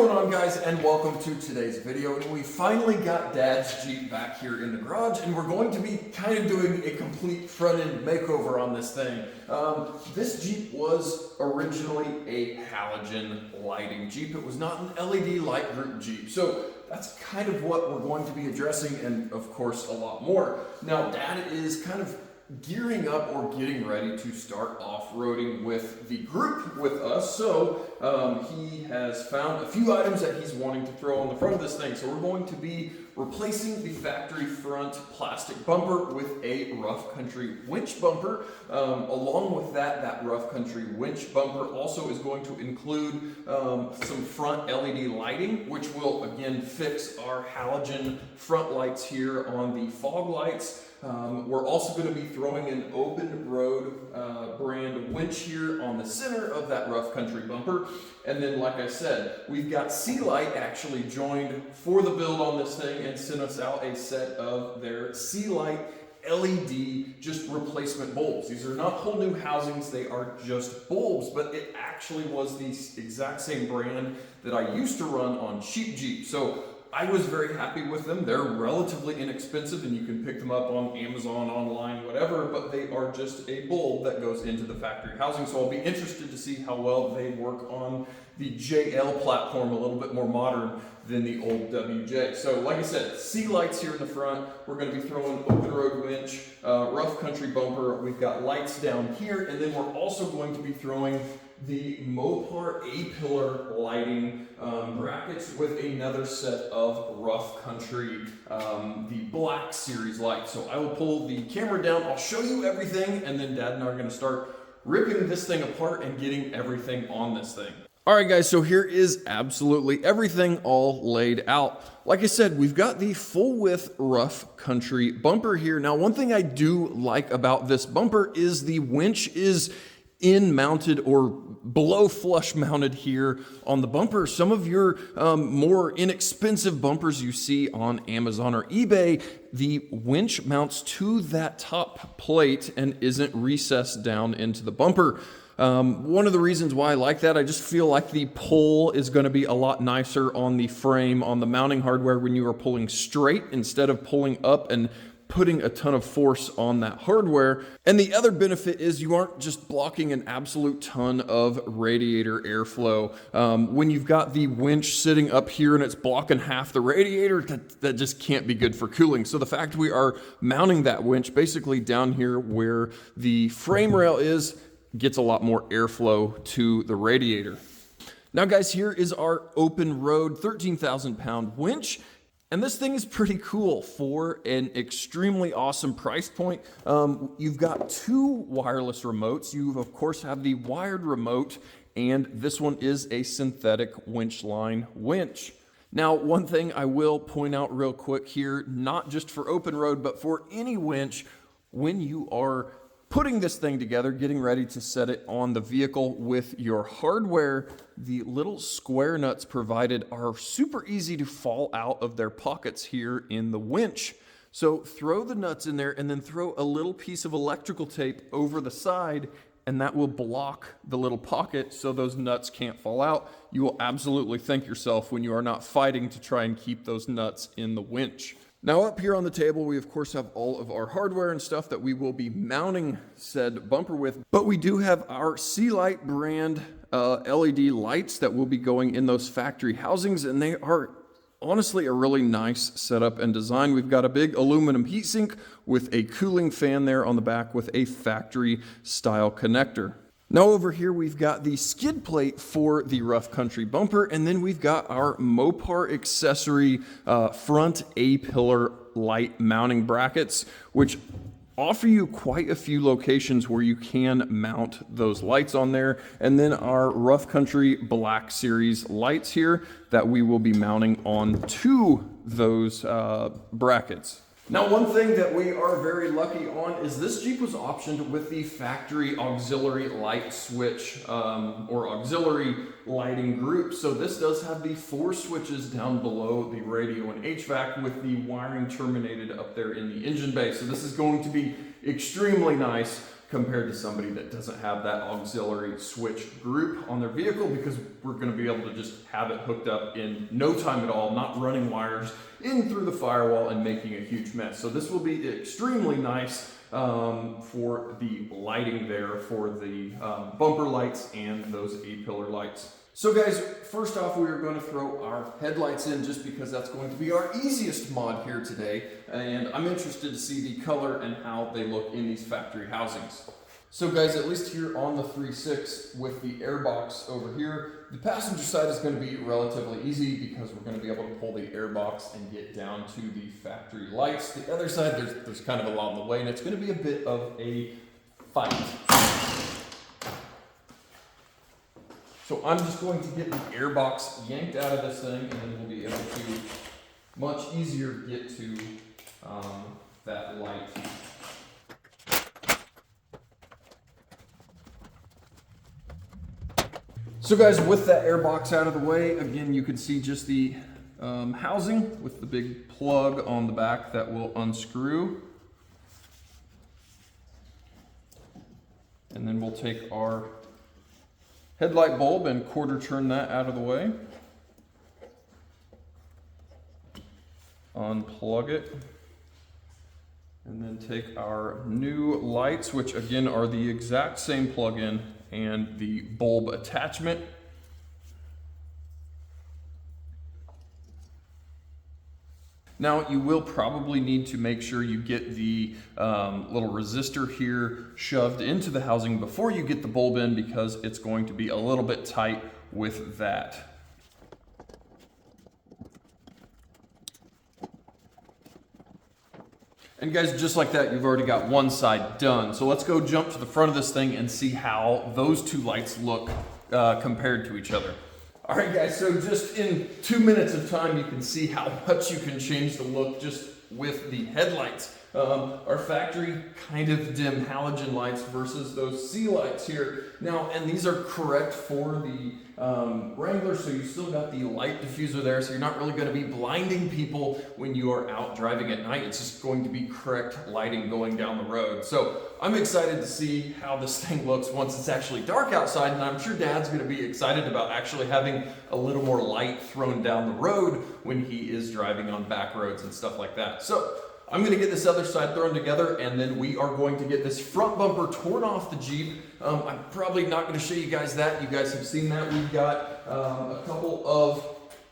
going on, guys, and welcome to today's video. And we finally got Dad's Jeep back here in the garage, and we're going to be kind of doing a complete front-end makeover on this thing. This Jeep was originally a halogen lighting Jeep. It was not an LED light group Jeep. So that's kind of what we're going to be addressing, and of course a lot more. Now, Dad is kind of gearing up or getting ready to start off-roading with the group with us. So he has found a few items that he's wanting to throw on the front of this thing. So we're going to be replacing the factory front plastic bumper with a rough country winch bumper. Along with that rough country winch bumper also is going to include some front LED lighting, which will again fix our halogen front lights here on the fog lights. We're also going to be throwing an open road brand winch here on the center of that rough country bumper. And then, like I said, we've got Sea-Lite actually joined for the build on this thing and sent us out a set of their Sea-Lite LED just replacement bulbs. These are not whole new housings, they are just bulbs, but it actually was the exact same brand that I used to run on cheap Jeep. So I was very happy with them. They're relatively inexpensive and you can pick them up on Amazon, online, whatever, but they are just a bulb that goes into the factory housing. So I'll be interested to see how well they work on the JL platform, a little bit more modern than the old WJ. So like I said, Sea-Lites here in the front. We're going to be throwing open road winch, rough country bumper. We've got lights down here, and then we're also going to be throwing the Mopar A-pillar lighting brackets with another set of rough country, the black series lights. So I will pull the camera down, I'll show you everything, and then Dad and I are gonna start ripping this thing apart and getting everything on this thing. All right, guys, so here is absolutely everything all laid out. Like I said, we've got the full width rough country bumper here. Now, one thing I do like about this bumper is the winch is in mounted or below flush mounted here on the bumper. Some of your more inexpensive bumpers you see on Amazon or eBay, the winch mounts to that top plate and isn't recessed down into the bumper. One of the reasons why I like that, I just feel like the pull is going to be a lot nicer on the frame, on the mounting hardware when you are pulling straight instead of pulling up and putting a ton of force on that hardware. And the other benefit is you aren't just blocking an absolute ton of radiator airflow. When you've got the winch sitting up here and it's blocking half the radiator, that just can't be good for cooling. So the fact we are mounting that winch basically down here where the frame rail is, gets a lot more airflow to the radiator. Now guys, here is our open road 13,000 pound winch. And this thing is pretty cool for an extremely awesome price point. You've got two wireless remotes. You, of course, have the wired remote, and this one is a synthetic winch line winch. Now, one thing I will point out real quick here, not just for open road, but for any winch, when you are putting this thing together, getting ready to set it on the vehicle with your hardware, the little square nuts provided are super easy to fall out of their pockets here in the winch. So throw the nuts in there and then throw a little piece of electrical tape over the side, and that will block the little pocket so those nuts can't fall out. You will absolutely thank yourself when you are not fighting to try and keep those nuts in the winch. Now up here on the table, we of course have all of our hardware and stuff that we will be mounting said bumper with, but we do have our Sea-Lite brand LED lights that will be going in those factory housings, and they are honestly a really nice setup and design. We've got a big aluminum heatsink with a cooling fan there on the back with a factory style connector. Now over here we've got the skid plate for the rough country bumper, and then we've got our Mopar accessory front A-pillar light mounting brackets, which offer you quite a few locations where you can mount those lights on there. And then our rough country black series lights here that we will be mounting onto those brackets. Now, one thing that we are very lucky on is this Jeep was optioned with the factory auxiliary light switch or auxiliary lighting group. So this does have the 4 switches down below the radio and HVAC with the wiring terminated up there in the engine bay. So this is going to be extremely nice compared to somebody that doesn't have that auxiliary switch group on their vehicle, because we're going to be able to just have it hooked up in no time at all, not running wires in through the firewall and making a huge mess. So this will be extremely nice for the lighting there, for the bumper lights and those A-pillar lights. So guys, first off, we are going to throw our headlights in just because that's going to be our easiest mod here today. And I'm interested to see the color and how they look in these factory housings. So guys, at least here on the 3.6 with the airbox over here, the passenger side is going to be relatively easy because we're going to be able to pull the airbox and get down to the factory lights. The other side, there's kind of a lot in the way, and it's going to be a bit of a fight. So I'm just going to get the airbox yanked out of this thing, and then we'll be able to much easier get to that light. So guys, with that airbox out of the way, again, you can see just the housing with the big plug on the back that will unscrew. And then we'll take our headlight bulb and quarter turn that out of the way. Unplug it. And then take our new lights, which again are the exact same plug-in, and the bulb attachment. Now you will probably need to make sure you get the little resistor here shoved into the housing before you get the bulb in, because it's going to be a little bit tight with that. And guys, just like that, you've already got one side done. So let's go jump to the front of this thing and see how those two lights look compared to each other. All right, guys, so just in 2 minutes of time, you can see how much you can change the look just with the headlights. Our factory kind of dim halogen lights versus those C lights here. Now, and these are correct for the Wrangler, so you still got the light diffuser there, so you're not really going to be blinding people when you are out driving at night. It's just going to be correct lighting going down the road. So I'm excited to see how this thing looks once it's actually dark outside, and I'm sure Dad's going to be excited about actually having a little more light thrown down the road when he is driving on back roads and stuff like that. So I'm going to get this other side thrown together, and then we are going to get this front bumper torn off the Jeep. I'm probably not going to show you guys that. You guys have seen that. We've got a couple of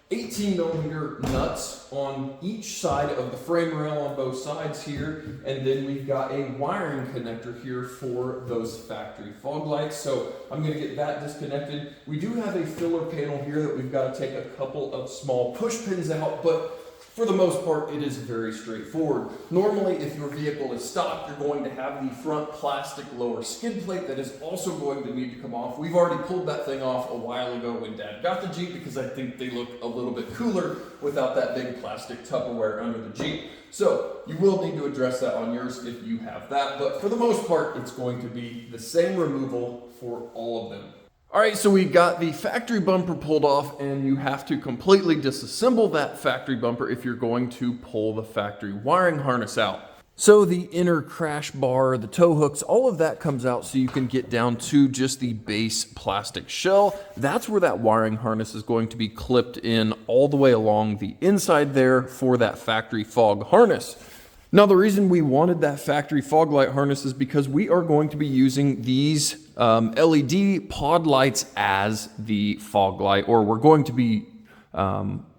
18mm nuts on each side of the frame rail on both sides here, and then we've got a wiring connector here for those factory fog lights. So I'm going to get that disconnected. We do have a filler panel here that we've got to take a couple of small push pins out, but for the most part, it is very straightforward. Normally, if your vehicle is stock, you're going to have the front plastic lower skid plate that is also going to need to come off. We've already pulled that thing off a while ago when Dad got the Jeep, because I think they look a little bit cooler without that big plastic Tupperware under the Jeep. So you will need to address that on yours if you have that, but for the most part, it's going to be the same removal for all of them. All right, so we got the factory bumper pulled off, and you have to completely disassemble that factory bumper if you're going to pull the factory wiring harness out. So the inner crash bar, the tow hooks, all of that comes out so you can get down to just the base plastic shell. That's where that wiring harness is going to be clipped in all the way along the inside there for that factory fog harness. Now, the reason we wanted that factory fog light harness is because we are going to be using these LED pod lights as the fog light, or we're going to be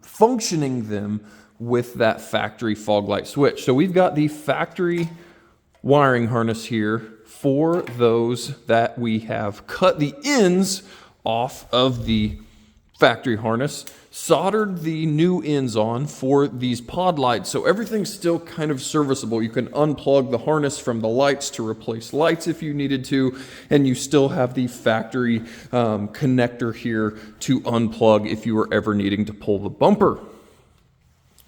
functioning them with that factory fog light switch. So we've got the factory wiring harness here for those that we have cut the ends off of the factory harness, soldered the new ends on for these pod lights, so everything's still kind of serviceable. You can unplug the harness from the lights to replace lights if you needed to, and you still have the factory connector here to unplug if you were ever needing to pull the bumper.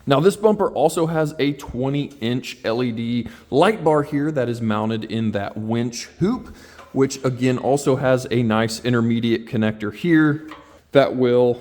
Now, this bumper also has a 20-inch LED light bar here that is mounted in that winch hoop, which again also has a nice intermediate connector here that will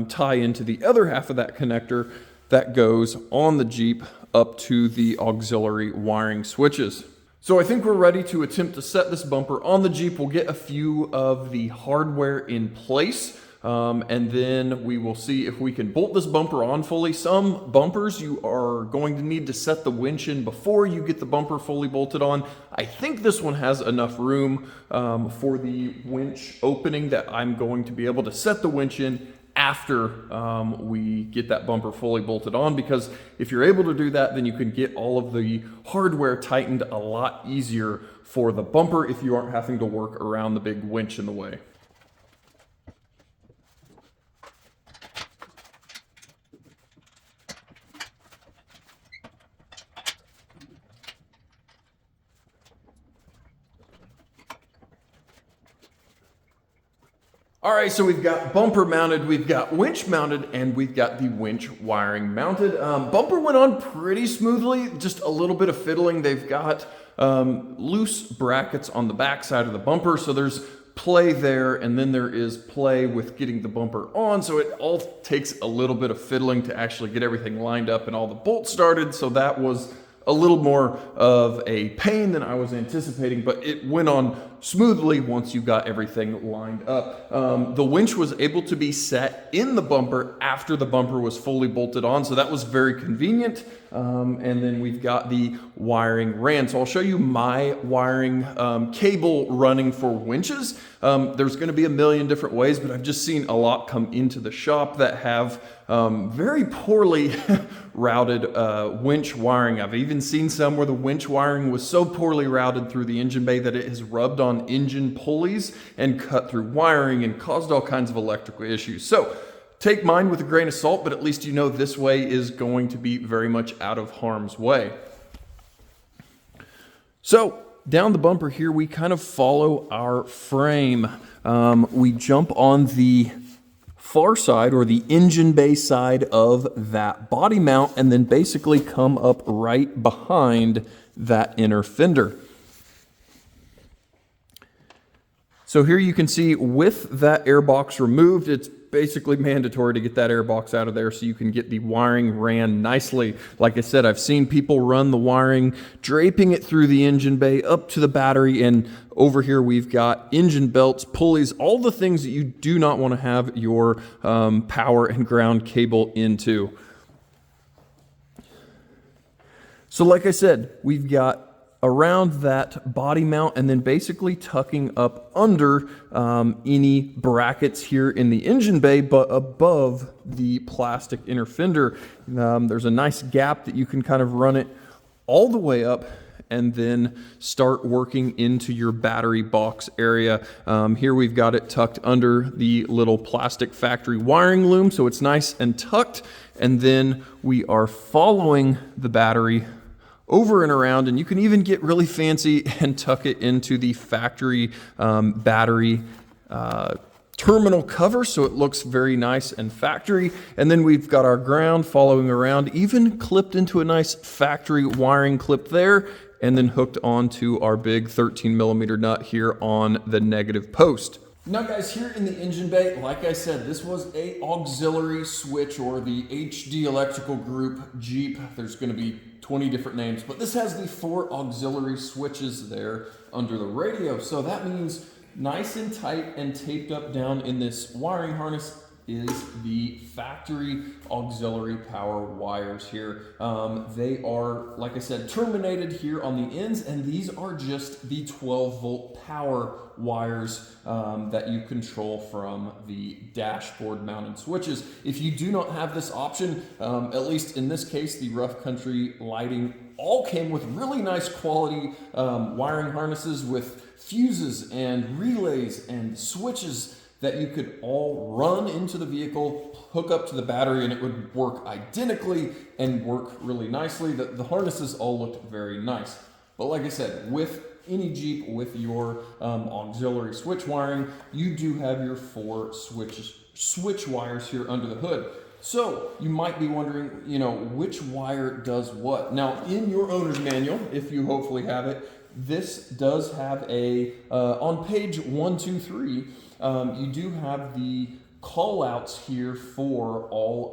tie into the other half of that connector that goes on the Jeep up to the auxiliary wiring switches. So I think we're ready to attempt to set this bumper on the Jeep. We'll get a few of the hardware in place, and then we will see if we can bolt this bumper on fully. Some bumpers you are going to need to set the winch in before you get the bumper fully bolted on. I think this one has enough room for the winch opening that I'm going to be able to set the winch in after we get that bumper fully bolted on, because if you're able to do that, then you can get all of the hardware tightened a lot easier for the bumper if you aren't having to work around the big winch in the way. All right, so we've got bumper mounted, we've got winch mounted, and we've got the winch wiring mounted. Bumper went on pretty smoothly, just a little bit of fiddling. They've got loose brackets on the back side of the bumper, so there's play there, and then there is play with getting the bumper on, so it all takes a little bit of fiddling to actually get everything lined up and all the bolts started, so that was a little more of a pain than I was anticipating, but it went on smoothly once you got everything lined up. The winch was able to be set in the bumper after the bumper was fully bolted on, so that was very convenient. And then we've got the wiring ran. So I'll show you my wiring cable running for winches. There's going to be a million different ways, but I've just seen a lot come into the shop that have very poorly routed winch wiring. I've even seen some where the winch wiring was so poorly routed through the engine bay that it has rubbed on engine pulleys and cut through wiring and caused all kinds of electrical issues. So take mine with a grain of salt, but at least you know this way is going to be very much out of harm's way. So down the bumper here, we kind of follow our frame. We jump on the far side or the engine bay side of that body mount and then basically come up right behind that inner fender. So here you can see with that air box removed, it's basically mandatory to get that air box out of there so you can get the wiring ran nicely. Like I said, I've seen people run the wiring, draping it through the engine bay up to the battery, and over here we've got engine belts, pulleys, all the things that you do not want to have your power and ground cable into. So like I said, we've got around that body mount and then basically tucking up under any brackets here in the engine bay, but above the plastic inner fender. There's a nice gap that you can kind of run it all the way up and then start working into your battery box area. Here we've got it tucked under the little plastic factory wiring loom, so it's nice and tucked. And then we are following the battery over and around, and you can even get really fancy and tuck it into the factory battery terminal cover, so it looks very nice and factory. And then we've got our ground following around, even clipped into a nice factory wiring clip there, and then hooked onto our big 13mm nut here on the negative post. Now guys, here in the engine bay, like I said, this was a auxiliary switch, or the HD electrical group Jeep. There's going to be 20 different names, but this has the 4 auxiliary switches there under the radio. So that means nice and tight and taped up down in this wiring harness is the factory auxiliary power wires here. They are, like I said, terminated here on the ends, and these are just the 12-volt power wires that you control from the dashboard mounted switches. If you do not have this option, at least in this case, the Rough Country lighting all came with really nice quality wiring harnesses with fuses and relays and switches that you could all run into the vehicle, hook up to the battery, and it would work identically and work really nicely. The harnesses all looked very nice. But like I said, with any Jeep with your auxiliary switch wiring, you do have your 4 switch wires here under the hood. So you might be wondering, which wire does what? Now, in your owner's manual, if you hopefully have it, this does have a, on page 123, you do have the call outs here for all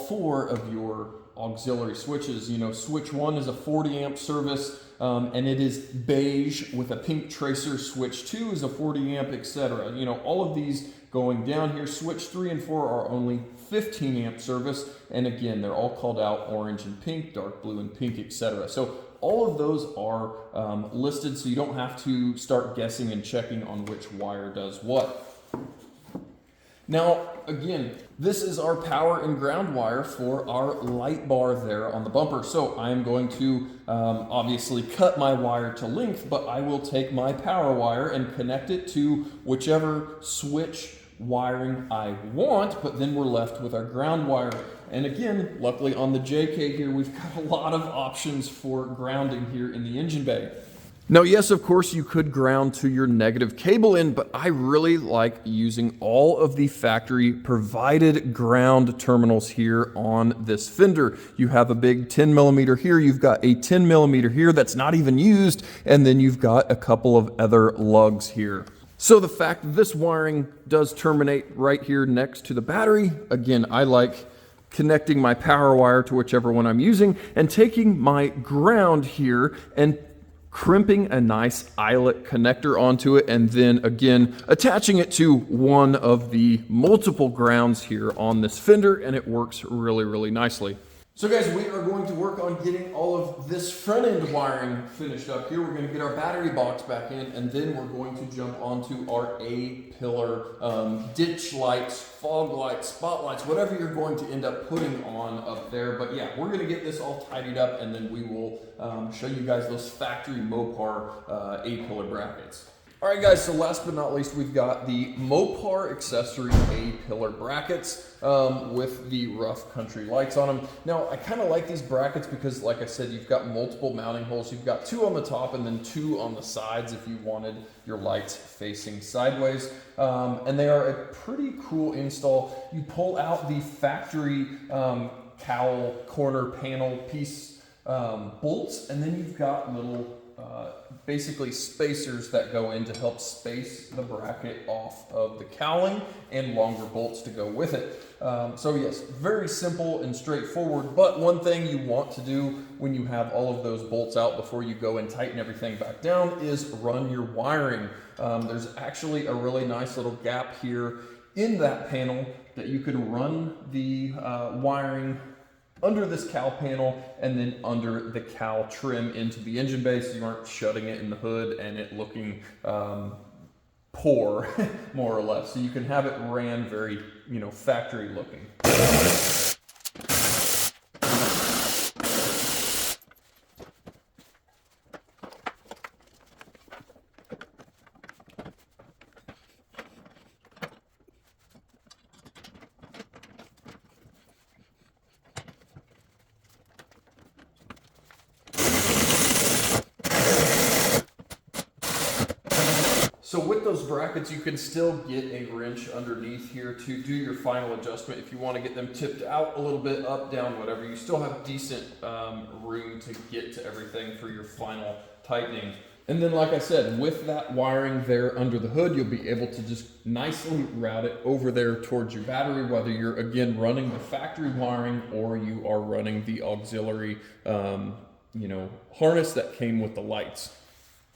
four of your auxiliary switches. You know, switch 1 is a 40 amp service, and it is beige with a pink tracer. Switch 2 is a 40 amp, etc. You know, all of these going down here. Switch 3 and 4 are only 15 amp service, and again, they're all called out orange and pink, dark blue and pink, etc. So all of those are listed, so you don't have to start guessing and checking on which wire does what. Now, again, this is our power and ground wire for our light bar there on the bumper. So I am going to obviously cut my wire to length, but I will take my power wire and connect it to whichever switch wiring I want, but then we're left with our ground wire. And again, luckily on the JK here, we've got a lot of options for grounding here in the engine bay. Now, yes, of course, you could ground to your negative cable in, but I really like using all of the factory provided ground terminals here on this fender. You have a big 10 millimeter here, you've got a 10 millimeter here that's not even used, and then you've got a couple of other lugs here. So the fact that this wiring does terminate right here next to the battery, again, I like connecting my power wire to whichever one I'm using and taking my ground here and crimping a nice eyelet connector onto it, and then again attaching it to one of the multiple grounds here on this fender, and it works really, really nicely. So guys, we are going to work on getting all of this front end wiring finished up here. We're going to get our battery box back in, and then we're going to jump onto our A-pillar ditch lights, fog lights, spotlights, whatever you're going to end up putting on up there. But yeah, we're going to get this all tidied up, and then we will show you guys those factory Mopar A-pillar brackets. All right guys, so last but not least, we've got the Mopar accessory A-pillar brackets with the rough country lights on them. Now, I kind of like these brackets because, like I said, you've got multiple mounting holes. You've got 2 on the top and then 2 on the sides if you wanted your lights facing sideways. And they are a pretty cool install. You pull out the factory cowl corner panel piece bolts, and then you've got little basically spacers that go in to help space the bracket off of the cowling, and longer bolts to go with it. So yes, very simple and straightforward, but one thing you want to do when you have all of those bolts out before you go and tighten everything back down is run your wiring. There's actually a really nice little gap here in that panel that you can run the wiring under this cowl panel and then under the cowl trim into the engine bay, so you aren't shutting it in the hood and it looking poor, more or less. So you can have it ran very, factory looking. So with those brackets, you can still get a wrench underneath here to do your final adjustment. If you want to get them tipped out a little bit, up, down, whatever, you still have decent room to get to everything for your final tightening. And then, like I said, with that wiring there under the hood, you'll be able to just nicely route it over there towards your battery, whether you're, again, running the factory wiring or you are running the auxiliary, harness that came with the lights.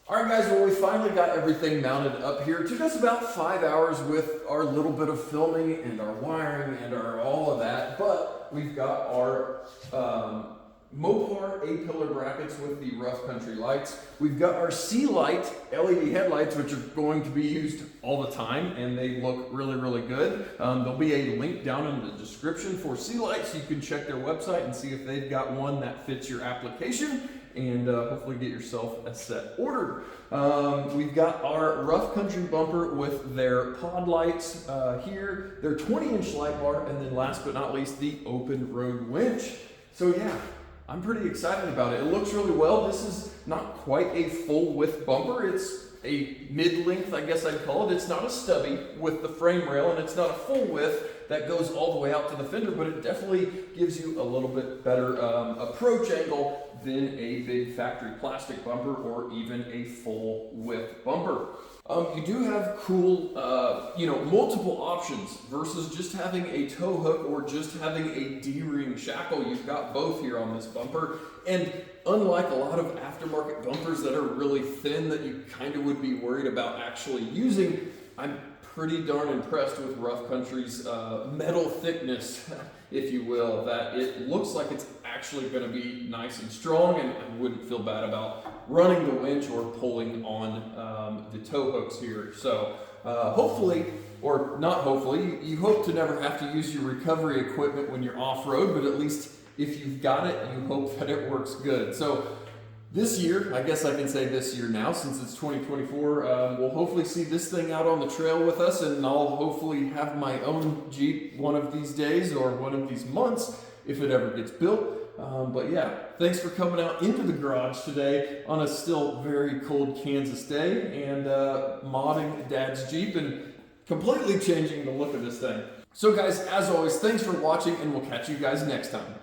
All right, guys, well, we finally got everything mounted up here. It took us about 5 hours with our little bit of filming and our wiring and all of that, but we've got our Mopar A-pillar brackets with the rough country lights. We've got our C-Light LED headlights, which are going to be used all the time, and they look really, really good. There'll be a link down in the description for C-Light, so you can check their website and see if they've got one that fits your application, and hopefully get yourself a set ordered. We've got our rough country bumper with their pod lights here, their 20-inch light bar, and then last but not least, the open road winch. So yeah, I'm pretty excited about it. It looks really well. This is not quite a full width bumper. It's a mid-length, I guess I'd call it. It's not a stubby with the frame rail, and it's not a full width. that goes all the way out to the fender, but it definitely gives you a little bit better approach angle than a big factory plastic bumper or even a full width bumper. You do have cool, multiple options versus just having a tow hook or just having a D-ring shackle. You've got both here on this bumper. And unlike a lot of aftermarket bumpers that are really thin that you kind of would be worried about actually using, I'm pretty darn impressed with Rough Country's metal thickness, if you will, that it looks like it's actually going to be nice and strong, and I wouldn't feel bad about running the winch or pulling on the tow hooks here. So hopefully, or not hopefully, you hope to never have to use your recovery equipment when you're off-road, but at least if you've got it, you hope that it works good. So this year, I guess I can say this year now, since it's 2024, we'll hopefully see this thing out on the trail with us, and I'll hopefully have my own Jeep one of these days or one of these months if it ever gets built. But yeah, thanks for coming out into the garage today on a still very cold Kansas day and modding Dad's Jeep and completely changing the look of this thing. So guys, as always, thanks for watching, and we'll catch you guys next time.